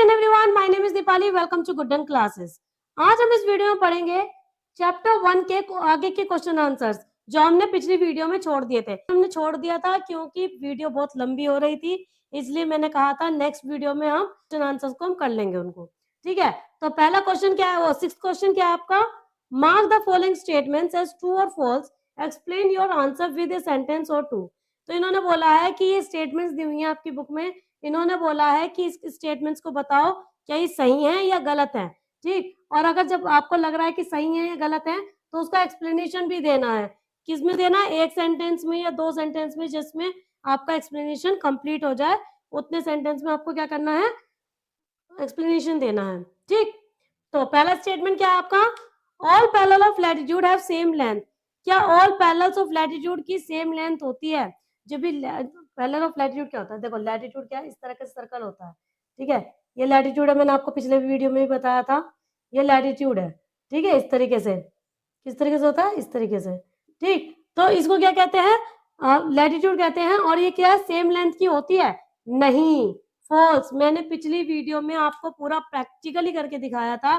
And everyone, my name is Deepali. Welcome to गुडन classes. आज हम इस वीडियो में पढ़ेंगे चैप्टर 1 के आगे के क्वेश्चन आंसर्स जो हमने पिछली वीडियो में छोड़ दिए थे। हमने छोड़ दिया था क्योंकि वीडियो बहुत लंबी हो रही थी, इसलिए मैंने कहा था नेक्स्ट वीडियो में हम क्वेश्चन आंसर्स को हम कर लेंगे उनको। ठीक है, तो पहला क्वेश्चन क्या है, वो 6th क्वेश्चन क्या है आपका, mark the following statements as true और false, explain your answer with a sentence और टू। तो इन्होंने बोला है कि ये स्टेटमेंट्स दी हुई हैं आपकी बुक में, इन्होंने बोला है कि इस स्टेटमेंट्स को बताओ क्या ये सही है या गलत है। ठीक, और अगर जब आपको लग रहा है कि सही है या गलत है तो उसका एक्सप्लेनेशन भी देना है। किसमें देना है, एक सेंटेंस में या 2 सेंटेंस में, जिसमें आपका एक्सप्लेनेशन कंप्लीट हो जाए उतने सेंटेंस में आपको क्या करना है, एक्सप्लेनेशन देना है। ठीक, तो पहला स्टेटमेंट क्या है आपका, all parallel of latitude have same length. क्या ऑल पैरेलल्स ऑफ लैटिट्यूड की सेम लेंथ होती है? जब भी पैरेलल ऑफ लैटिट्यूड क्या होता है, देखो लैटिट्यूड क्या है, इस तरह का सर्कल होता है। ठीक है, ये लैटिट्यूड है, मैंने आपको पिछले वीडियो में भी बताया था, ये लैटिट्यूड है। ठीक है, इस तरीके से, किस तरीके से होता है, इस तरीके से। ठीक, तो इसको क्या कहते हैं, लैटिट्यूड कहते हैं। और ये क्या है, सेम लेंथ की होती है? नहीं, फॉल्स। मैंने पिछली वीडियो में आपको पूरा प्रैक्टिकली करके दिखाया था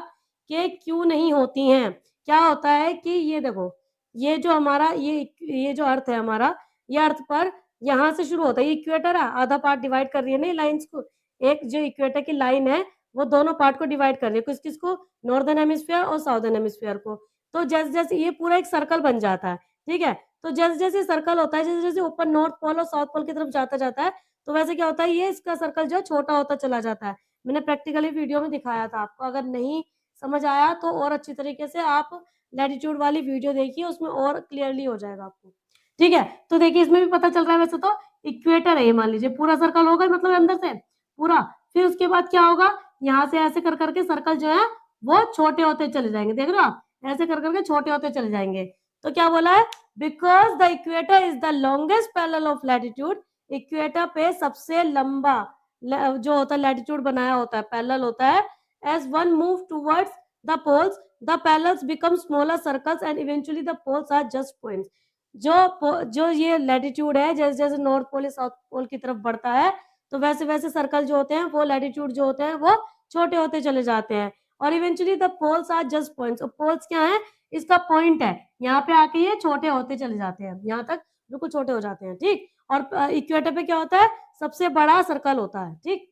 कि क्यों नहीं होती हैं। क्या होता है कि ये देखो, ये जो हमारा ये जो अर्थ है हमारा, ये अर्थ पर यहाँ से शुरू होता है, ये इक्वेटर है, आधा पार्ट डिवाइड कर रही है ना लाइंस को। एक जो इक्वेटर की लाइन है वो दोनों पार्ट को डिवाइड कर रही है, किस किसको, नॉर्दर्न हेमिस्फीयर और साउदर्न हेमिस्फीयर को। तो जैसे जैसे ये पूरा एक सर्कल बन जाता है। ठीक है, तो जैसे जैसे सर्कल होता है, जैसे जैसे ऊपर नॉर्थ पोल और साउथ पोल की तरफ जाता जाता है, तो वैसे क्या होता है, ये इसका सर्कल जो है छोटा होता चला जाता है। मैंने प्रैक्टिकली वीडियो में दिखाया था आपको। अगर नहीं समझ आया तो और अच्छी तरीके से आप लैटिट्यूड वाली वीडियो देखिए, उसमें और क्लियरली हो जाएगा आपको। ठीक है, तो देखिए इसमें भी पता चल रहा है, वैसे तो इक्वेटर है, मान लीजिए पूरा सर्कल होगा, मतलब अंदर से पूरा। फिर उसके बाद क्या होगा, यहाँ से ऐसे कर करके सर्कल जो है वो छोटे होते चले जाएंगे, देख रहे हो आप, ऐसे कर करके छोटे होते चले जाएंगे। तो क्या बोला है, because the equator is the longest parallel of latitude. Equator पे सबसे लंबा जो होता है लैटिट्यूड बनाया होता है, पैरेलल होता है। As one move towards the poles the parallels become smaller circles and eventually the poles are just points. जो ये लैटिट्यूड है, जैसे जैसे नॉर्थ पोल या साउथ पोल की तरफ बढ़ता है, तो वैसे वैसे सर्कल जो होते हैं वो लैटिट्यूड जो होते हैं वो छोटे होते चले जाते हैं। और eventually the poles are just points. Poles क्या है, इसका पॉइंट है, यहाँ पे आके ये छोटे होते चले जाते हैं, यहाँ तक बिल्कुल छोटे हो जाते हैं। ठीक, और इक्वेटर पे क्या होता है, सबसे बड़ा सर्कल होता है। ठीक,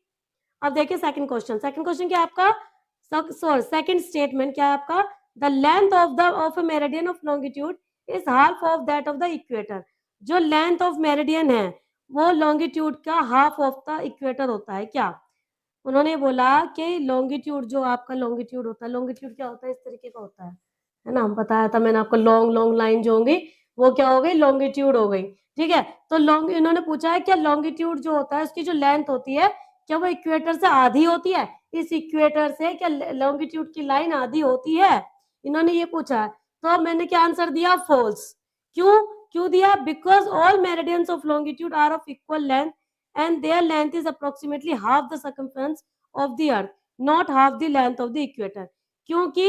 अब देखिए सेकंड क्वेश्चन। सेकंड क्वेश्चन क्या है आपका, सॉरी सेकंड स्टेटमेंट क्या है आपका, the length of a meridian of longitude is half of that of the equator. जो लेंथ ऑफ मेरिडियन है वो लॉन्गिट्यूड का हाफ ऑफ द इक्वेटर होता है। क्या उन्होंने बोला कि लॉन्गिट्यूड जो आपका लॉन्गिट्यूड होता है, लॉन्गिट्यूड क्या होता है, इस तरीके का होता है ना, बताया था मैंने आपको, लॉन्ग लॉन्ग लाइन जो होंगी वो क्या हो गई, लॉन्गिट्यूड हो गई। ठीक है, तो लॉन्ग इन्होंने पूछा है क्या लॉन्गिट्यूड जो होता है उसकी जो लेंथ होती है क्या वो इक्वेटर से आधी होती है, इस इक्वेटर से क्या लॉन्गिट्यूड की लाइन आधी होती है, इन्होंने ये पूछा है। तो मैंने क्या आंसर दिया, फॉल्स। क्यों दिया, because all meridians of longitude are of equal length and their length is approximately half the circumference of the earth, not half the length of the equator। क्योंकि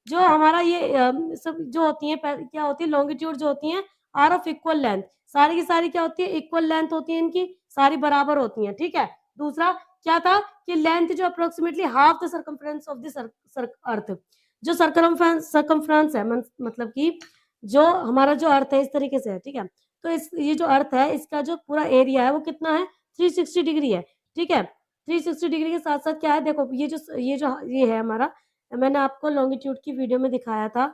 जो हमारा ये सब जो होती है क्या होती है, लॉन्गिट्यूड जो होती है आर ऑफ इक्वल लेंथ, सारी की सारी क्या होती है, इक्वल लेंथ होती है, इनकी सारी बराबर होती हैं। ठीक है, दूसरा क्या था कि लेंथ जो approximately half the circumference of the अर्थ। जो सर्कमफ्रेंस है मतलब कि जो हमारा जो अर्थ है इस तरीके से है। ठीक है, तो ये जो अर्थ है इसका जो पूरा एरिया है वो कितना है, 360 डिग्री है। ठीक है, 360 डिग्री के साथ साथ क्या है, देखो ये है हमारा, मैंने आपको लॉन्गिट्यूड की वीडियो में दिखाया था,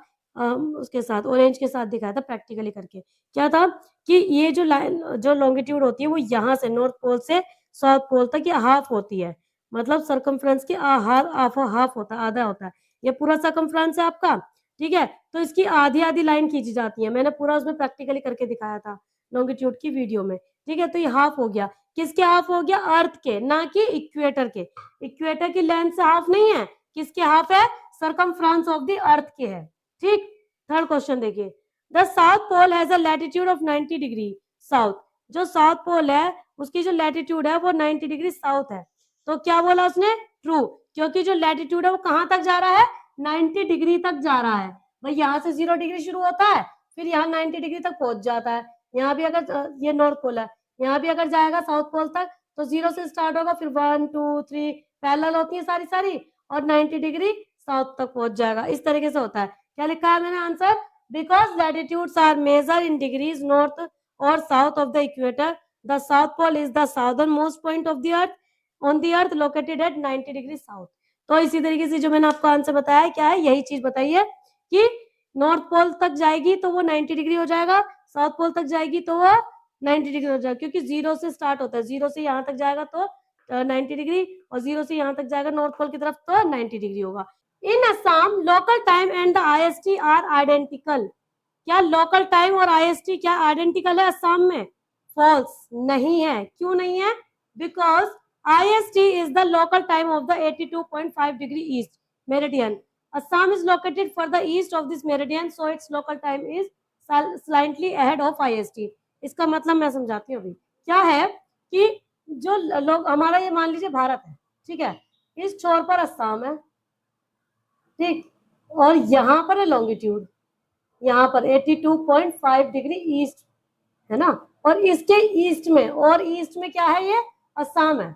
उसके साथ ऑरेंज के साथ दिखाया था प्रैक्टिकली करके। क्या था कि ये जो लाइन जो लॉन्गिट्यूड होती है वो यहाँ से नॉर्थ पोल से साउथ पोल तक ये हाफ होती है, मतलब सर्कमफ्रेंस की हाफ होता है, आधा होता है। ये पूरा सर्कमफ्रेंस है आपका। ठीक है, तो इसकी आधी आधी लाइन खींची जाती है, मैंने पूरा उसमें प्रैक्टिकली करके दिखाया था लॉन्गिट्यूड की वीडियो में। ठीक है, तो ये हाफ हो गया, किसके हाफ हो गया, अर्थ के, ना कि इक्वेटर के। इक्वेटर की लेंथ से हाफ नहीं है, किसके हाफ है, सर्कमफ्रेंस ऑफ द अर्थ के है। ठीक, थर्ड क्वेश्चन देखिए, the south pole has a latitude of 90 degree south. जो साउथ पोल है उसकी जो लैटिट्यूड है वो 90 डिग्री साउथ है। तो क्या बोला उसने, ट्रू, क्योंकि जो लैटिट्यूड है वो कहां तक जा रहा है, 90 डिग्री तक जा रहा है। भाई यहाँ से 0 डिग्री शुरू होता है, फिर यहाँ 90 डिग्री तक पहुंच जाता है। यहाँ भी अगर ये नॉर्थ पोल है, यहाँ भी अगर जाएगा साउथ पोल तक तो 0 से स्टार्ट होगा, फिर 1 2 3 पैरेलल होती है सारी सारी, और 90 डिग्री साउथ तक पहुंच जाएगा। इस तरीके से होता है। क्या लिखा है मैंने answer? Because latitudes are measure in degrees north और south of the equator, the south pole is the southern most point of the earth on the earth located at 90 degree south. तो इसी तरीके से जो मैंने आपको आंसर बताया क्या है, यही चीज बताइए कि नॉर्थ पोल तक जाएगी तो वो 90 डिग्री हो जाएगा, साउथ पोल तक जाएगी तो वो 90 डिग्री हो जाएगा, क्योंकि 0 से स्टार्ट होता है, 0 से यहाँ तक जाएगा तो 90 डिग्री, और 0 से यहाँ तक जाएगा नॉर्थ पोल की तरफ तो 90 डिग्री होगा। In Assam local time and the IST are identical. क्या लोकल टाइम और IST क्या आइडेंटिकल है असम में? फॉल्स, नहीं है। क्यों नहीं है? Because IST is the local time of the 82.5 degree east meridian. Assam is located further east of this meridian, so its local time is slightly ahead of IST. इसका मतलब मैं समझाती हूँ अभी। क्या है कि जो लोग हमारा ये मान लीजिए भारत है, ठीक है, इस छोर पर असम है, ठीक, और यहाँ पर है लॉन्गिट्यूड, यहाँ पर 82.5 डिग्री ईस्ट है ना, और इसके ईस्ट में, और ईस्ट में क्या है, ये असम है,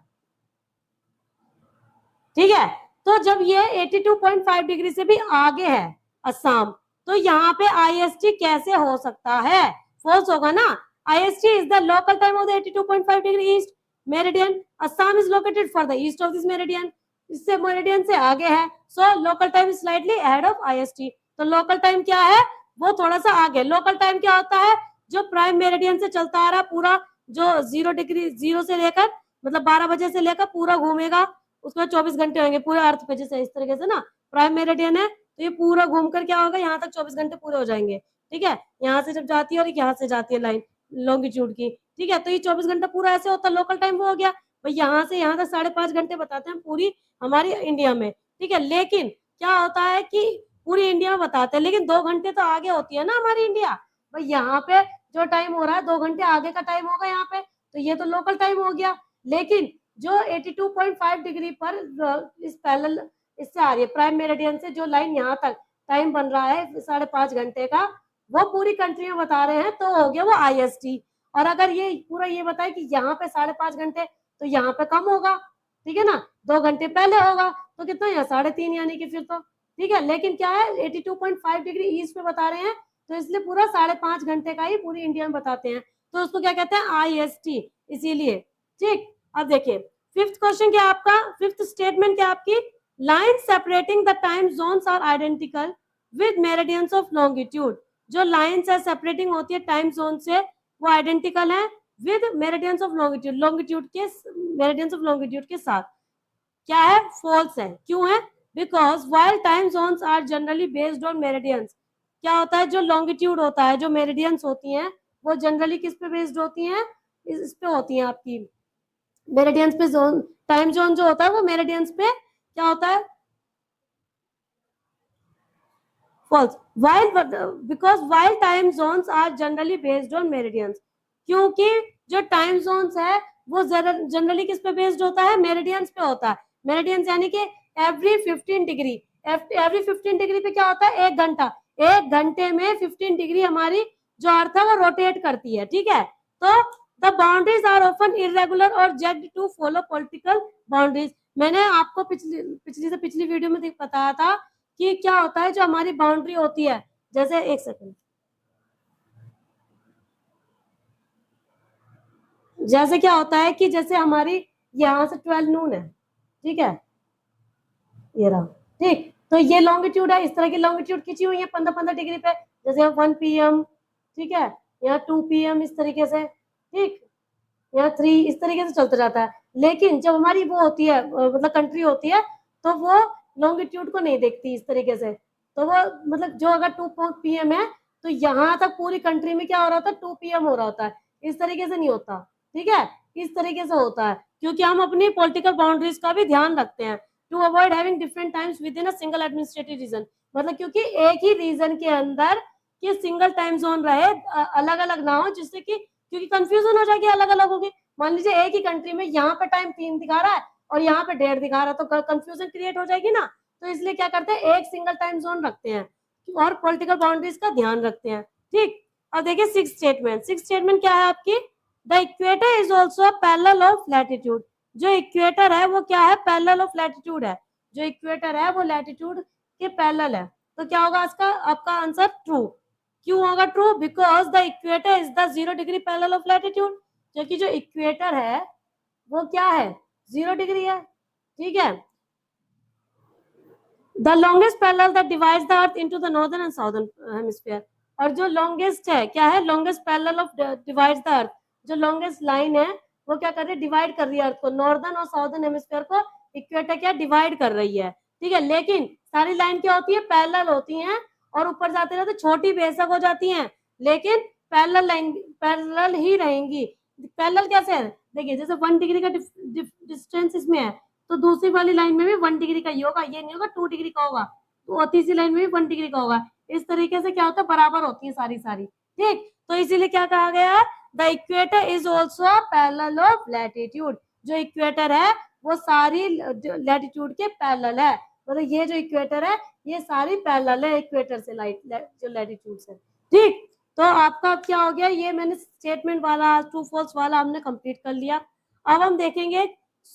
ठीक है। तो जब ये 82.5 डिग्री से भी आगे है असम, तो यहाँ पे IST कैसे हो सकता है? फॉल्स होगा ना। IST is the local time of the 82.5 degree east meridian, Assam is located for the east of this meridian, इससे मेरिडियन से आगे है, so local time is slightly ahead of IST। तो लोकल टाइम क्या है? वो थोड़ा सा आगे। लोकल टाइम क्या होता है? जो प्राइम मेरिडियन से चलता आ रहा पूरा, जो 0 डिग्री 0 से लेकर मतलब 12 बजे से लेकर पूरा घूमेगा, उसमें 24 घंटे होंगे पूरे अर्थ पे, जैसे इस तरीके से ना प्राइम मेरिडियन है, तो ये पूरा घूमकर क्या होगा, यहाँ तक 24 घंटे पूरे हो जाएंगे, ठीक है। यहाँ से जब जाती है और यहाँ से जाती है लाइन लॉन्गिट्यूड की, ठीक है, तो ये 24 घंटा पूरा ऐसे होता है, लोकल टाइम वो हो गया भाई। यहाँ से यहाँ तक 5.5 घंटे बताते हैं पूरी हमारी इंडिया में, ठीक है। लेकिन क्या होता है कि पूरी इंडिया में बताते हैं, लेकिन 2 घंटे तो आगे होती है ना हमारी इंडिया भाई। यहाँ पे जो टाइम हो रहा है 2 घंटे आगे का टाइम होगा यहाँ पे, तो ये तो लोकल टाइम हो गया। लेकिन जो 82.5 डिग्री पर इस पैरेलल इससे आ रही है प्राइम मेरिडियन से, जो लाइन यहाँ तक टाइम बन रहा है 5.5 घंटे का, वो पूरी कंट्री में बता रहे हैं, तो हो गया वो IST। और अगर ये पूरा ये बताए कि यहाँ पे 5.5 घंटे, तो यहाँ पे कम होगा, ठीक है ना, 2 घंटे पहले होगा, तो कितना यहाँ 3.5 यानी कि फिर तो ठीक है। लेकिन क्या है 82.5 डिग्री ईस्ट में बता रहे हैं, तो इसलिए पूरा 5.5 घंटे का ही पूरी इंडिया में बताते हैं, तो उसको क्या कहते हैं IST, इसीलिए, ठीक। अब देखिए फिफ्थ क्वेश्चन क्या आपका, फिफ्थ स्टेटमेंट क्या आपकी, line separating the time zones are identical with meridians of longitude. जो लाइंस है सेपरेटिंग होती है टाइम जोन से, वो आइडेंटिकल है with meridians of longitude, longitude के मेरिडियंस ऑफ लॉन्गिट्यूड के साथ। क्या है? फॉल्स है। क्यों है? Because while time zones are generally based on meridians. क्या होता है, जो लॉन्गिट्यूड होता है, जो मेरिडियंस होती हैं, वो जनरली किस पे बेस्ड होती हैं, इस पे होती हैं आपकी मेरिडियंस पे। जोन टाइम जोन जो होता है वो मेरिडियंस पे क्या होता है, false. While because while time zones are generally based on meridians, क्योंकि जो टाइम जोन्स है वो जनरली किस पे बेस्ड होता है, मेरिडियंस पे होता है। मेरिडियंस यानी कि एवरी 15 डिग्री, एवरी 15 डिग्री पे क्या होता है, 1 घंटा, 1 घंटे में 15 डिग्री हमारी जो अर्थ है वो रोटेट करती है, ठीक है। तो the boundaries are often irregular और judged to follow political boundaries. मैंने आपको पिछली वीडियो में बताया था कि क्या होता है, जो हमारी बाउंड्री होती है, जैसे एक सेकंड, जैसे क्या होता है कि जैसे हमारी यहाँ से 12 नून है, ठीक है, ये रहा, ठीक। तो ये लॉन्गिट्यूड है, इस तरह की लॉन्गिट्यूड खींची हुई है 15-15 डिग्री पे, जैसे 1 PM, ठीक है, यहाँ 2 PM इस तरीके से, ठीक, यहाँ 3 इस तरीके से चलता जाता है। लेकिन जब हमारी वो होती है मतलब कंट्री होती है, तो वो लॉन्गिट्यूड को नहीं देखती इस तरीके से, तो वो मतलब जो अगर 2 PM है, तो यहाँ तक पूरी कंट्री में क्या हो रहा होता है, 2 PM हो रहा होता है, इस तरीके से नहीं होता, ठीक है, इस तरीके से होता है, क्योंकि हम अपनी पॉलिटिकल बाउंड्रीज का भी ध्यान रखते हैं, to avoid having different times within a single administrative region. मतलब क्योंकि एक ही रीजन के अंदर कि सिंगल टाइम जोन रहे, अलग अलग ना हो, जिससे कि क्योंकि कंफ्यूजन हो जाएगी, अलग अलग होगी। मान लीजिए एक ही कंट्री में यहाँ पे टाइम 3 दिखा रहा है और यहाँ पे 1.5 दिखा रहा है, तो कंफ्यूजन क्रिएट हो जाएगी ना। तो इसलिए क्या करते हैं, एक सिंगल टाइम जोन रखते हैं और पॉलिटिकल बाउंड्रीज का ध्यान रखते हैं, ठीक। अब देखिए सिक्स स्टेटमेंट क्या है आपकी, the equator is also parallel of latitude, जो इक्वेटर है वो क्या है, पैरेलल ऑफ लैटिट्यूड है, जो इक्वेटर है वो लैटिट्यूड के पैरेलल है। तो क्या होगा इसका आपका आंसर ट्रू। क्यों होगा true? Because the equator is the 0 degree parallel of latitude, क्योंकि जो इक्वेटर है वो क्या है, 0 डिग्री है। ठीक है, the longest parallel that divides the earth into the northern and southern hemisphere, और जो लॉन्गेस्ट है क्या है, longest parallel of divides the earth, जो लॉन्गेस्ट लाइन है वो क्या कर रही है, डिवाइड कर रही है अर्थ को, नॉर्दर्न और साउदर्न हेमिस्फीयर को इक्वेटर क्या डिवाइड कर रही है। ठीक है, लेकिन सारी लाइन क्या होती है, पैरेलल होती हैं, और ऊपर जाते रहते छोटी बेशक हो जाती हैं, लेकिन पैरेलल लाइन पैरेलल ही रहेंगी। पैरेलल कैसे है, देखिए जैसे 1 डिग्री का डिस्टेंस इसमें है, तो दूसरी वाली लाइन में भी 1 डिग्री का ही होगा, ये नहीं होगा 2 डिग्री का होगा, तो तीसरी लाइन में भी 1 डिग्री का होगा। इस तरीके से क्या होता है, बराबर होती है सारी सारी। ठीक, तो इसीलिए क्या कहा गया, the equator is also parallel of latitude, जो इक्वेटर है वो सारी लैटिट्यूड के पैरेलल है, मतलब ये जो इक्वेटर है ये सारी पैरेलल है इक्वेटर से जो लैटिट्यूड से। ठीक, तो आपका क्या हो गया, ये मैंने स्टेटमेंट वाला ट्रू फॉल्स वाला हमने कंप्लीट कर लिया। अब हम देखेंगे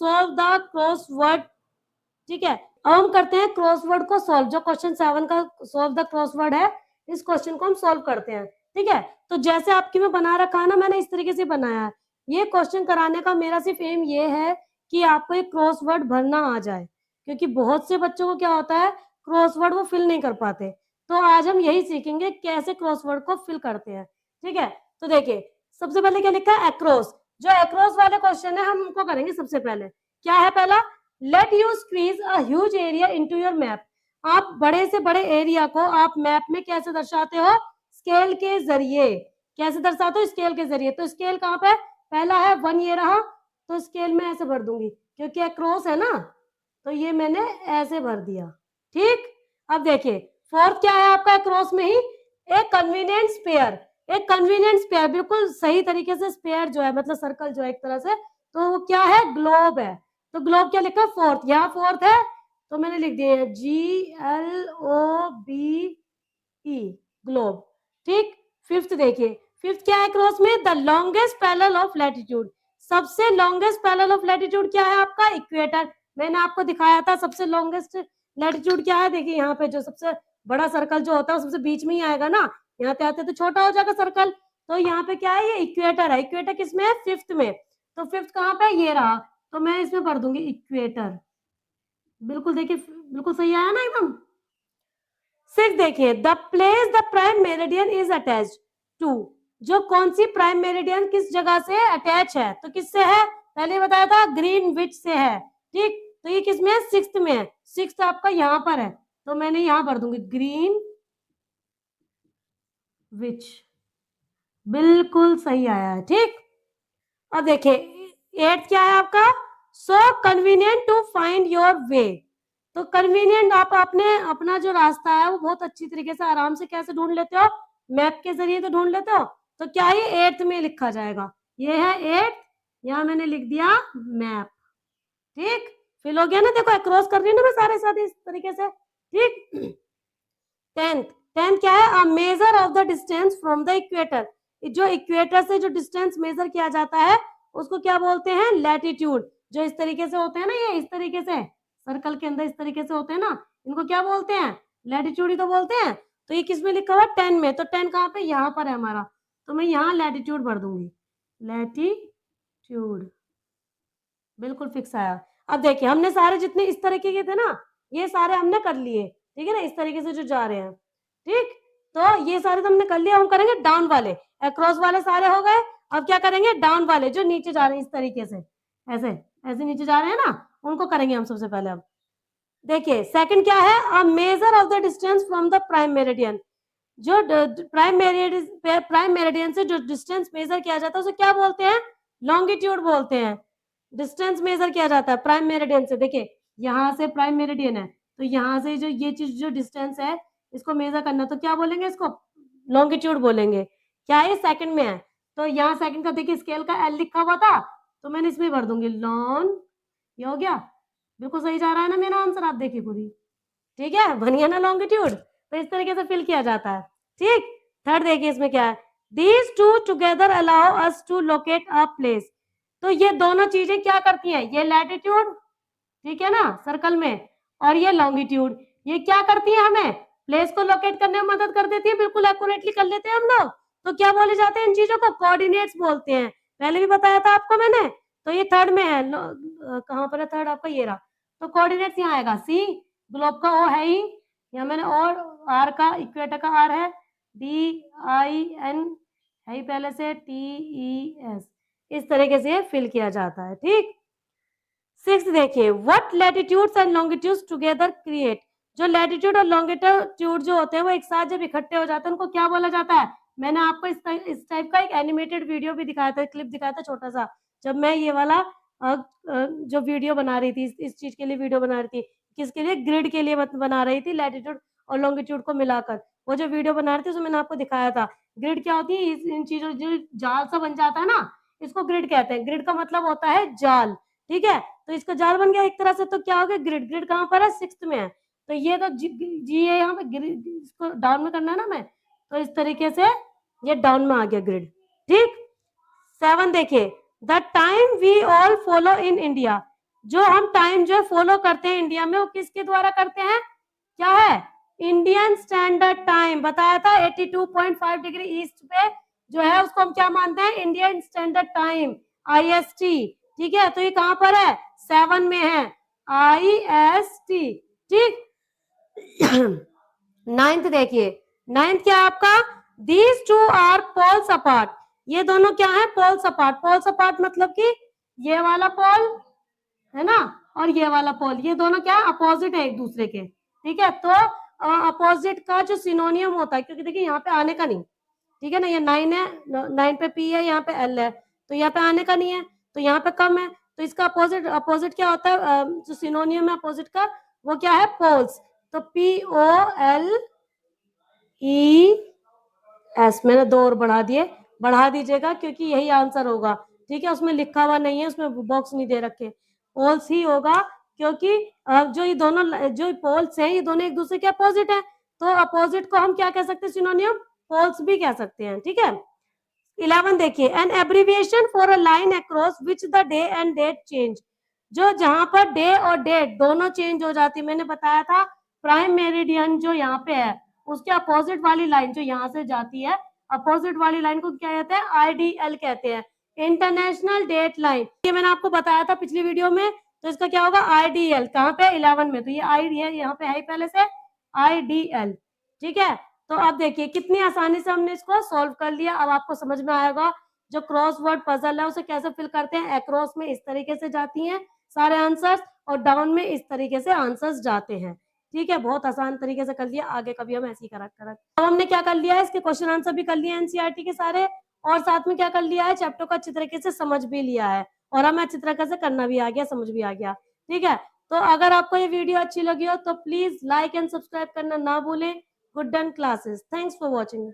सॉल्व द क्रॉसवर्ड। ठीक है, अब हम करते हैं क्रॉसवर्ड को सॉल्व, जो क्वेश्चन 7 का सॉल्व द क्रॉसवर्ड है, इस क्वेश्चन को हम सॉल्व करते हैं। ठीक है, तो जैसे आपकी में बना रखा है ना, मैंने इस तरीके से बनाया है। ये क्वेश्चन कराने का मेरा सिर्फ एम ये है कि आपको एक क्रॉसवर्ड भरना आ जाए, क्योंकि बहुत से बच्चों को क्या होता है, क्रॉसवर्ड वो फिल नहीं कर पाते। तो आज हम यही सीखेंगे कैसे क्रॉसवर्ड को फिल करते हैं। ठीक है, तो देखिए सबसे पहले क्या लिखा है, एक्रॉस, जो एक्रॉस वाले क्वेश्चन है हम उनको करेंगे। सबसे पहले क्या है, पहला let you squeeze a huge area into your map, आप बड़े से बड़े एरिया को आप मैप में कैसे दर्शाते हो, स्केल के जरिए। कैसे दर्शाते हो, स्केल के जरिए। तो स्केल कहाँ पे, पहला है 1, ये रहा, तो स्केल में ऐसे भर दूंगी क्योंकि एक्रॉस है ना, तो ये मैंने ऐसे भर दिया। ठीक, अब देखिए फोर्थ क्या है आपका, एक्रॉस में ही एक कन्वीनियंट स्पेयर, एक कन्वीनियंट स्पेयर, बिल्कुल सही तरीके से स्पेयर जो है मतलब सर्कल जो है एक तरह से, तो वो क्या है, ग्लोब है। तो ग्लोब क्या लिखा, फोर्थ, यहाँ फोर्थ है तो मैंने लिख दिया GLOBE, ग्लोब। ठीक, फिफ्थ देखिए, फिफ्थ क्या है क्रॉस में, the longest parallel of latitude, सबसे लॉन्गेस्ट पैरेलल ऑफ लैटिट्यूड क्या है आपका, इक्वेटर। मैंने आपको दिखाया था सबसे लॉन्गेस्ट लैटिट्यूड क्या है, देखिए यहाँ पे जो सबसे बड़ा सर्कल जो होता है सबसे बीच में ही आएगा ना, यहाँ पे आते तो छोटा हो जाएगा सर्कल। तो यहाँ पे क्या है, ये इक्वेटर है। इक्वेटर किसमें है, फिफ्थ में। तो फिफ्थ कहाँ पे, ये रहा, तो मैं इसमें भर दूंगी इक्वेटर। बिल्कुल देखिए बिल्कुल सही आया ना एकदम। सिक्स देखिए, the place the prime meridian is attached to, जो कौन सी प्राइम मेरिडियन किस जगह से अटैच है, तो किससे है, पहले बताया था ग्रीनविच से है। ठीक, तो ये किसमें है, सिक्स्थ में है। सिक्स्थ आपका यहाँ पर है, तो मैंने यहाँ भर दूंगी ग्रीनविच, बिल्कुल सही आया है। ठीक, अब देखिए एट क्या है आपका, so convenient to find your way, तो कन्वीनियंट आप अपने अपना जो रास्ता है वो बहुत अच्छी तरीके से आराम से कैसे ढूंढ लेते हो, मैप के जरिए तो ढूंढ लेते हो। तो क्या ये एट्थ में लिखा जाएगा, ये है एट्थ, यहाँ मैंने लिख दिया मैप। ठीक, फिल हो गया ना, देखो क्रॉस कर रही हूँ ना मैं सारे साथ इस तरीके से। ठीक, टेंथ, टेंथ क्या है, a measure of the distance from the equator, जो इक्वेटर से जो डिस्टेंस मेजर किया जाता है उसको क्या बोलते हैं, लैटिट्यूड। जो इस तरीके से होते हैं ना, ये इस तरीके से सर्कल के अंदर इस तरीके से होते हैं ना, इनको क्या बोलते हैं, लैटिट्यूड ही तो बोलते हैं। तो ये किस में लिखा हुआ है, 10 में, तो 10 कहाँ पे, यहाँ पर है हमारा, तो मैं यहाँ लैटिट्यूड भर दूंगी, लैटिट्यूड, बिल्कुल फिक्स आया। अब देखिए हमने सारे जितने इस तरीके के थे ना, ये सारे हमने कर लिए। ठीक है ना, इस तरीके से जो जा रहे हैं। ठीक, तो ये सारे तो हमने कर लिया, हम करेंगे डाउन वाले, अक्रॉस वाले सारे हो गए। अब क्या करेंगे, डाउन वाले जो नीचे जा रहे हैं इस तरीके से, ऐसे ऐसे नीचे जा रहे हैं ना, उनको करेंगे हम सबसे पहले। अब देखिए सेकंड क्या है, a measure of the distance from the prime meridian, जो प्राइम मेरिडियन से जो डिस्टेंस मेजर किया जाता है उसे क्या बोलते हैं, लॉन्गिट्यूड बोलते हैं। डिस्टेंस मेजर किया जाता है प्राइम मेरिडियन से, देखिए यहाँ से प्राइम मेरिडियन है, तो यहाँ से जो ये चीज जो डिस्टेंस है इसको मेजर करना, तो क्या बोलेंगे, इसको लॉन्गिट्यूड बोलेंगे। क्या ये सेकंड में है, तो यहाँ सेकंड का देखिए स्केल का एल लिखा हुआ था, तो मैंने इसमें भर दूंगी लॉन, ये हो गया, बिल्कुल सही जा रहा है ना मेरा आंसर, आप देखिए पूरी। ठीक है, बनिया ना लॉन्गिट्यूड, तो इस तरीके से फिल किया जाता है। ठीक, थर्ड देखिए इसमें क्या है, These two together allow us to locate a place. तो ये दोनों चीजें क्या करती हैं, ये लैटिट्यूड, ठीक है ना, सर्कल में, और ये लॉन्गिट्यूड, ये क्या करती है, हमें प्लेस को लोकेट करने में मदद कर देती है, बिल्कुल एक्यूरेटली कर लेते हैं हम लोग। तो क्या बोले जाते हैं इन चीजों को, कोऑर्डिनेट्स बोलते हैं। पहले भी बताया था आपको मैंने। तो ये थर्ड में है, कहाँ पर है थर्ड आपका, ये रहा। तो कोऑर्डिनेट्स यहाँ आएगा, सी ग्लोब का ओ है ही, यहाँ मैंने, और आर का, इक्वेटर का आर है, DIN है ही पहले से, TES, इस तरीके से फिल किया जाता है, ठीक। 6 देखिए, what latitudes and longitudes together create. जो लैटिट्यूड और लॉन्गिट्यूड जो होते हैं वो एक साथ जब इकट्ठे हो जाते हैं उनको क्या बोला जाता है। मैंने आपको इस टाइप का एक एनिमेटेड वीडियो भी दिखाया था, क्लिप दिखाया था छोटा सा, जब मैं ये वाला जो वीडियो बना रही थी, इस चीज के लिए वीडियो बना रही थी, किसके लिए, ग्रिड के लिए बना रही थी, लैटिट्यूड और लॉन्गिट्यूड को मिलाकर। वो जो वीडियो बना रही थी उसमें मैंने आपको दिखाया था ग्रिड क्या होती है। इन चीजों जो जाल सा बन जाता है ना, इसको ग्रिड कहते हैं। ग्रिड का मतलब होता है जाल, ठीक है। तो इसका जाल बन गया एक तरह से, तो क्या हो गया, ग्रिड। ग्रिड कहाँ पर है, 6th में है। तो ये तो जी है यहाँ पे, ग्रिड इसको डाउन में करना है ना मैं, तो इस तरीके से ये डाउन में आ गया ग्रिड, ठीक। 7 देखिए, the time we all follow in India. जो हम टाइम जो फॉलो करते हैं इंडिया में, वो किसके द्वारा करते हैं, क्या है, इंडियन स्टैंडर्ड टाइम। बताया था 82.5 डिग्री ईस्ट पे जो है उसको हम क्या मानते हैं, इंडियन स्टैंडर्ड टाइम, IST, ठीक है। तो ये कहां पर है, 7 में है, IST, ठीक। 9th देखिए, 9th क्या है आपका, these two are poles apart. ये दोनों क्या है, पोल्स अपार्ट। पोल्स अपार्ट मतलब कि ये वाला पोल है ना, और ये वाला पोल, ये दोनों क्या है, अपोजिट है एक दूसरे के, ठीक है। तो अपोजिट का जो सिनोनियम होता है, क्योंकि देखिए यहाँ पे आने का नहीं, ठीक है ना, ये 9 है, 9 पे P है, यहाँ पे L है, तो यहाँ पे आने का नहीं है, तो यहाँ पे कम है। तो इसका अपोजिट, अपोजिट क्या होता है, जो सिनोनियम है अपोजिट का, वो क्या है, पोल्स। तो POLES, मैंने 2 और बढ़ा दिए, बढ़ा दीजिएगा क्योंकि यही आंसर होगा, ठीक है। उसमें लिखा हुआ नहीं है, उसमें बॉक्स नहीं दे रखे, पोल्स ही होगा, क्योंकि जो ये दोनों जो पोल्स हैं ये दोनों एक दूसरे के अपोजिट है। तो अपोजिट को हम क्या कह सकते हैं, सिनोनियम, पोल्स भी कह सकते हैं, ठीक है। 11 देखिए, an abbreviation for a line across which the day and date change. जो जहां पर डे और डेट दोनों चेंज हो जाती है, मैंने बताया था प्राइम मेरिडियन जो यहाँ पे है उसके अपोजिट वाली लाइन जो यहाँ से जाती है, अपोजिट वाली लाइन को क्या कहते हैं, IDL कहते हैं, इंटरनेशनल डेट लाइन। ये मैंने आपको बताया था पिछली वीडियो में। तो इसका क्या होगा, IDL, कहाँ पे, 11 में। तो ये आई है यहाँ पे है पहले से, IDL, ठीक है। तो अब देखिए कितनी आसानी से हमने इसको सॉल्व कर लिया। अब आपको समझ में आएगा जो क्रॉसवर्ड पजल है उसे कैसे फिल करते हैं। अक्रॉस में इस तरीके से जाती हैं सारे आंसर्स, और डाउन में इस तरीके से आंसर्स जाते हैं, ठीक है। बहुत आसान तरीके से कर लिया, आगे कभी हम ऐसे ही करा। अब हमने क्या कर लिया है, इसके क्वेश्चन आंसर भी कर लिए NCERT के सारे, और साथ में क्या कर लिया है, चैप्टर को अच्छी तरीके से समझ भी लिया है, और हमें अच्छी तरीके से करना भी आ गया, समझ भी आ गया, ठीक है। तो अगर आपको ये वीडियो अच्छी लगी हो तो प्लीज लाइक एंड सब्सक्राइब करना ना भूलें। Good done classes, thanks for watching.